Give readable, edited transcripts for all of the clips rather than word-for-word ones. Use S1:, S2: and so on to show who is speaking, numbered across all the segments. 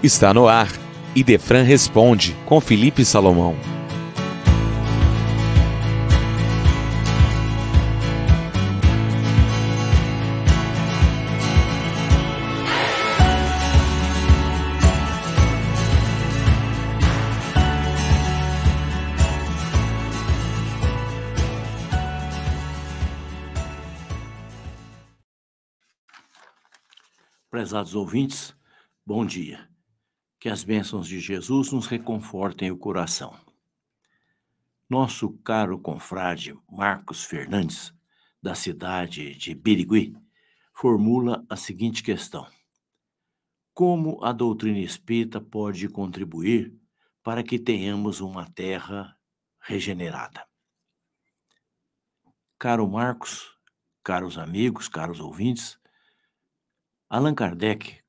S1: Está no ar. Idefran Responde, com Felipe Salomão.
S2: Prezados ouvintes, bom dia. Que as bênçãos de Jesus nos reconfortem o coração. Nosso caro confrade Marcos Fernandes, da cidade de Birigui, formula a seguinte questão: como a doutrina espírita pode contribuir para que tenhamos uma terra regenerada? Caro Marcos, caros amigos, caros ouvintes, Allan Kardec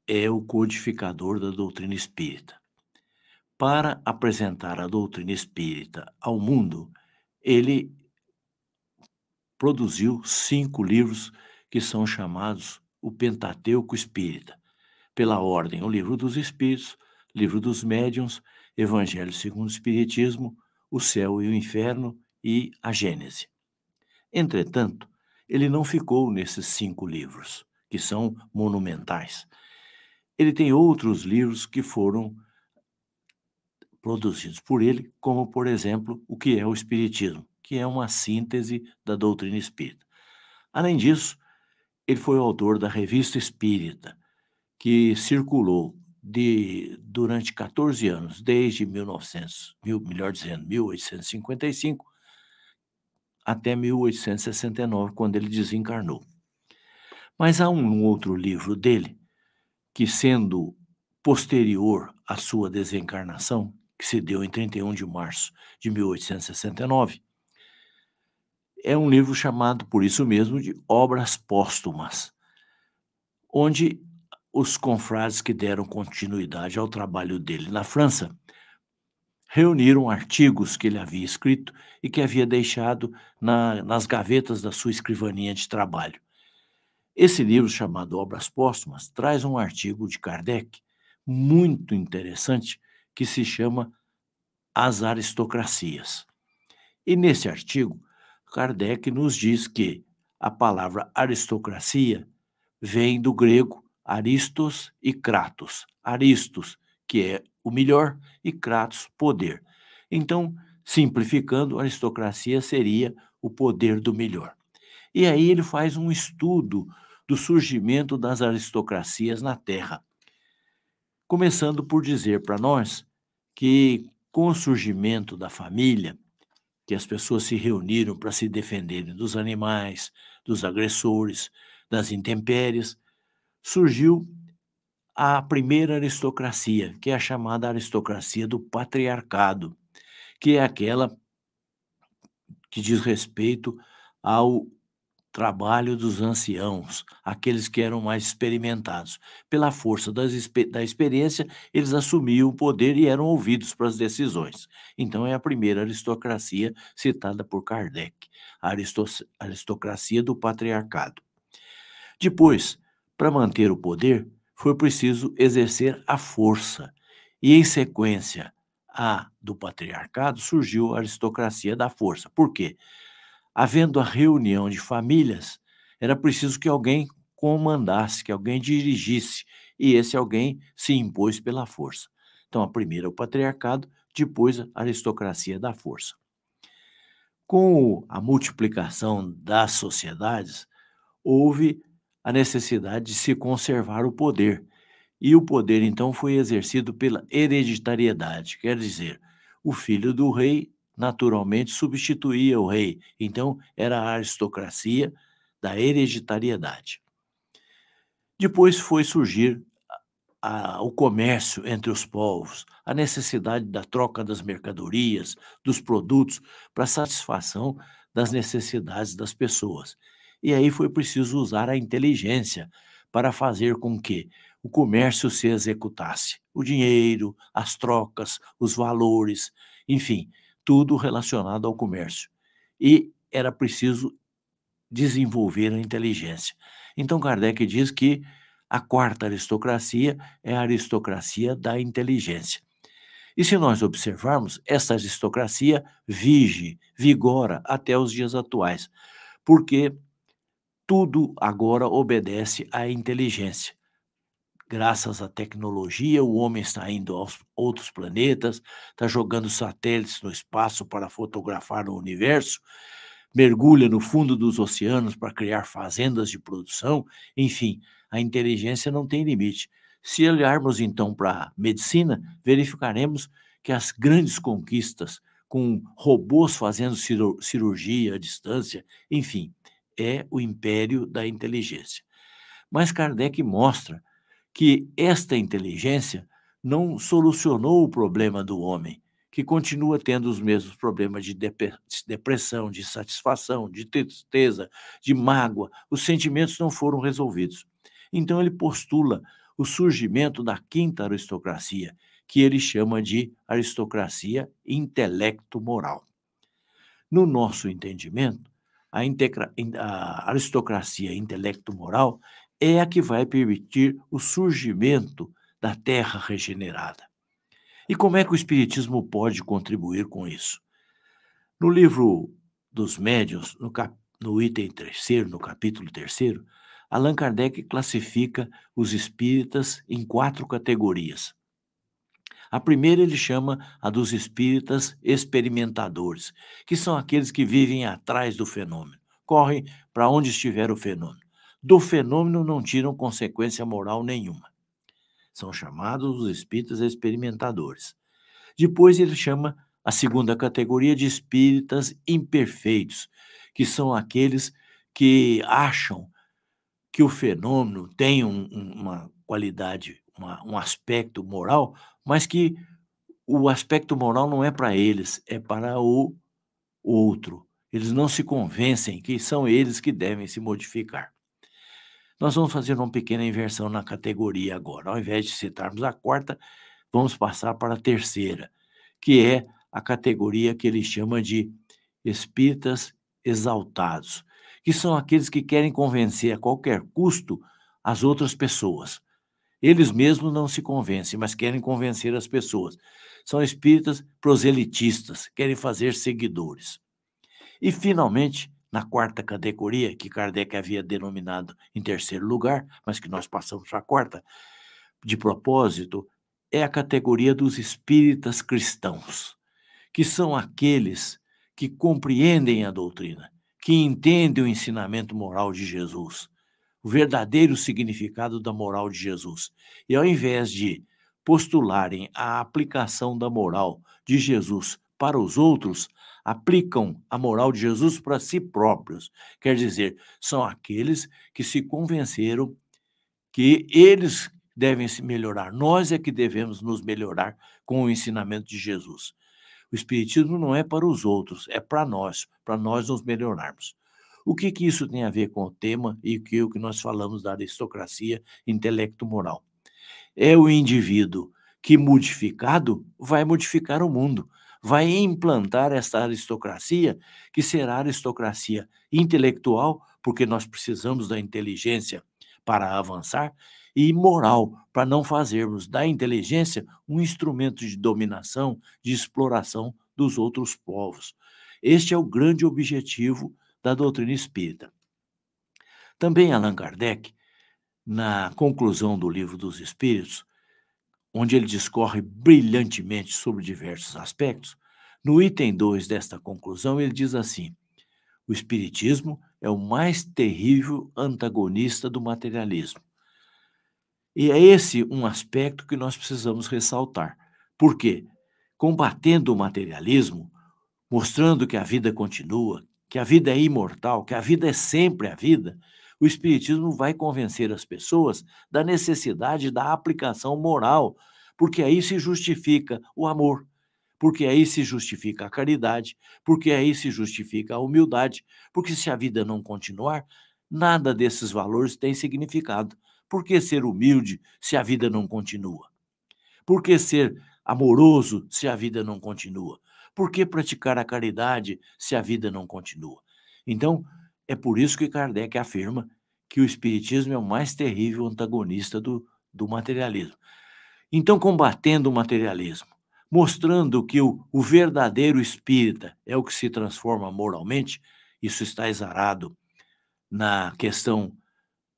S2: é o codificador da doutrina espírita. Para apresentar a doutrina espírita ao mundo, ele produziu 5 livros que são chamados o Pentateuco Espírita. Pela ordem, o Livro dos Espíritos, Livro dos Médiuns, Evangelho segundo o Espiritismo, o Céu e o Inferno e a Gênese. Entretanto, ele não ficou nesses 5 livros, que são monumentais. Ele tem outros livros que foram produzidos por ele, como, por exemplo, o que é o Espiritismo, que é uma síntese da doutrina espírita. Além disso, ele foi o autor da Revista Espírita, que circulou durante 14 anos, desde 1855 até 1869, quando ele desencarnou. Mas há um outro livro dele, que sendo posterior à sua desencarnação, que se deu em 31 de março de 1869, é um livro chamado, por isso mesmo, de Obras Póstumas, onde os confrades que deram continuidade ao trabalho dele na França reuniram artigos que ele havia escrito e que havia deixado nas gavetas da sua escrivaninha de trabalho. Esse livro, chamado Obras Póstumas, traz um artigo de Kardec muito interessante que se chama As Aristocracias. E nesse artigo, Kardec nos diz que a palavra aristocracia vem do grego aristos e kratos. Aristos, que é o melhor, e kratos, poder. Então, simplificando, a aristocracia seria o poder do melhor. E aí ele faz um estudo do surgimento das aristocracias na Terra, começando por dizer para nós que, com o surgimento da família, que as pessoas se reuniram para se defenderem dos animais, dos agressores, das intempéries, surgiu a primeira aristocracia, que é a chamada aristocracia do patriarcado, que é aquela que diz respeito ao trabalho dos anciãos, aqueles que eram mais experimentados. Pela força da experiência, eles assumiam o poder e eram ouvidos para as decisões. Então é a primeira aristocracia citada por Kardec, a aristocracia do patriarcado. Depois, para manter o poder, foi preciso exercer a força. E, em sequência à do patriarcado, surgiu a aristocracia da força. Por quê? Havendo a reunião de famílias, era preciso que alguém comandasse, que alguém dirigisse, e esse alguém se impôs pela força. Então, a primeira o patriarcado, depois a aristocracia da força. Com a multiplicação das sociedades, houve a necessidade de se conservar o poder, e o poder, então, foi exercido pela hereditariedade, quer dizer, o filho do rei naturalmente substituía o rei. Então, era a aristocracia da hereditariedade. Depois foi surgir o comércio entre os povos, a necessidade da troca das mercadorias, dos produtos, para satisfação das necessidades das pessoas. E aí foi preciso usar a inteligência para fazer com que o comércio se executasse. O dinheiro, as trocas, os valores, enfim, tudo relacionado ao comércio. E era preciso desenvolver a inteligência. Então, Kardec diz que A quarta aristocracia é a aristocracia da inteligência. E se nós observarmos, essa aristocracia vigora até os dias atuais, porque tudo agora obedece à inteligência. Graças à tecnologia, o homem está indo aos outros planetas, está jogando satélites no espaço para fotografar o universo, mergulha no fundo dos oceanos para criar fazendas de produção, enfim, a inteligência não tem limite. Se olharmos então para a medicina, verificaremos que as grandes conquistas, com robôs fazendo cirurgia à distância, enfim, é o império da inteligência. Mas Kardec mostra que esta inteligência não solucionou o problema do homem, que continua tendo os mesmos problemas de depressão, de insatisfação, de tristeza, de mágoa. Os sentimentos não foram resolvidos. Então, ele postula o surgimento da quinta aristocracia, que ele chama de aristocracia intelecto-moral. No nosso entendimento, a aristocracia intelecto-moral é a que vai permitir o surgimento da Terra regenerada. E como é que o Espiritismo pode contribuir com isso? No livro dos Médiuns, no item terceiro, no capítulo terceiro, Allan Kardec classifica os espíritas em 4 categorias. A primeira ele chama a dos espíritas experimentadores, que são aqueles que vivem atrás do fenômeno, correm para onde estiver o fenômeno. Do fenômeno não tiram consequência moral nenhuma. São chamados os espíritas experimentadores. Depois ele chama a segunda categoria de espíritas imperfeitos, que são aqueles que acham que o fenômeno tem uma qualidade, um aspecto moral, mas que o aspecto moral não é para eles, é para o outro. Eles não se convencem que são eles que devem se modificar. Nós vamos fazer uma pequena inversão na categoria agora. Ao invés de citarmos a quarta, vamos passar para a terceira, que é a categoria que ele chama de espíritas exaltados, que são aqueles que querem convencer a qualquer custo as outras pessoas. Eles mesmos não se convencem, mas querem convencer as pessoas. São espíritas proselitistas, querem fazer seguidores. E, finalmente, na quarta categoria, que Kardec havia denominado em terceiro lugar, mas que nós passamos para a quarta, de propósito, é a categoria dos espíritas cristãos, que são aqueles que compreendem a doutrina, que entendem o ensinamento moral de Jesus, o verdadeiro significado da moral de Jesus. E ao invés de postularem a aplicação da moral de Jesus para os outros, aplicam a moral de Jesus para si próprios. Quer dizer, são aqueles que se convenceram que eles devem se melhorar. Nós é que devemos nos melhorar com o ensinamento de Jesus. O Espiritismo não é para os outros, é para nós nos melhorarmos. O que isso tem a ver com o tema e o que nós falamos da aristocracia intelecto-moral? É o indivíduo que, modificado, vai modificar o mundo, vai implantar essa aristocracia, que será a aristocracia intelectual, porque nós precisamos da inteligência para avançar, e moral, para não fazermos da inteligência um instrumento de dominação, de exploração dos outros povos. Este é o grande objetivo da doutrina espírita. Também Allan Kardec, na conclusão do Livro dos Espíritos, onde ele discorre brilhantemente sobre diversos aspectos, no item 2 desta conclusão, ele diz assim: o Espiritismo é o mais terrível antagonista do materialismo. E é esse um aspecto que nós precisamos ressaltar. Por quê? Combatendo o materialismo, mostrando que a vida continua, que a vida é imortal, que a vida é sempre a vida, o Espiritismo vai convencer as pessoas da necessidade da aplicação moral, porque aí se justifica o amor, porque aí se justifica a caridade, porque aí se justifica a humildade, porque se a vida não continuar, nada desses valores tem significado. Por que ser humilde se a vida não continua? Por que ser amoroso se a vida não continua? Por que praticar a caridade se a vida não continua? Então, é por isso que Kardec afirma que o espiritismo é o mais terrível antagonista do materialismo. Então, combatendo o materialismo, mostrando que o verdadeiro espírita é o que se transforma moralmente, isso está exarado na questão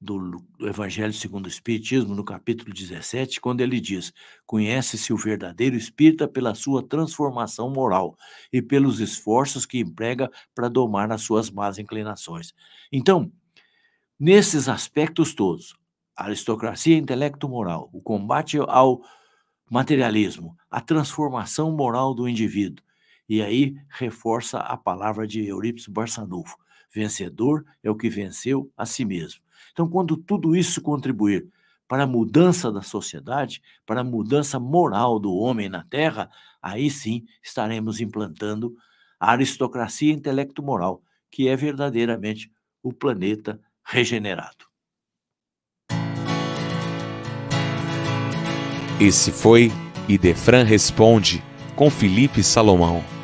S2: do Evangelho segundo o Espiritismo, no capítulo 17, quando ele diz: conhece-se o verdadeiro espírita pela sua transformação moral e pelos esforços que emprega para domar as suas más inclinações. Então, nesses aspectos todos, a aristocracia intelecto-moral, o combate ao materialismo, a transformação moral do indivíduo, e aí reforça a palavra de Eurípides Barçanufo: vencedor é o que venceu a si mesmo. Então, quando tudo isso contribuir para a mudança da sociedade, para a mudança moral do homem na Terra, aí sim estaremos implantando a aristocracia intelecto-moral, que é verdadeiramente o planeta regenerado.
S1: Esse foi Idefran Responde, com Felipe Salomão.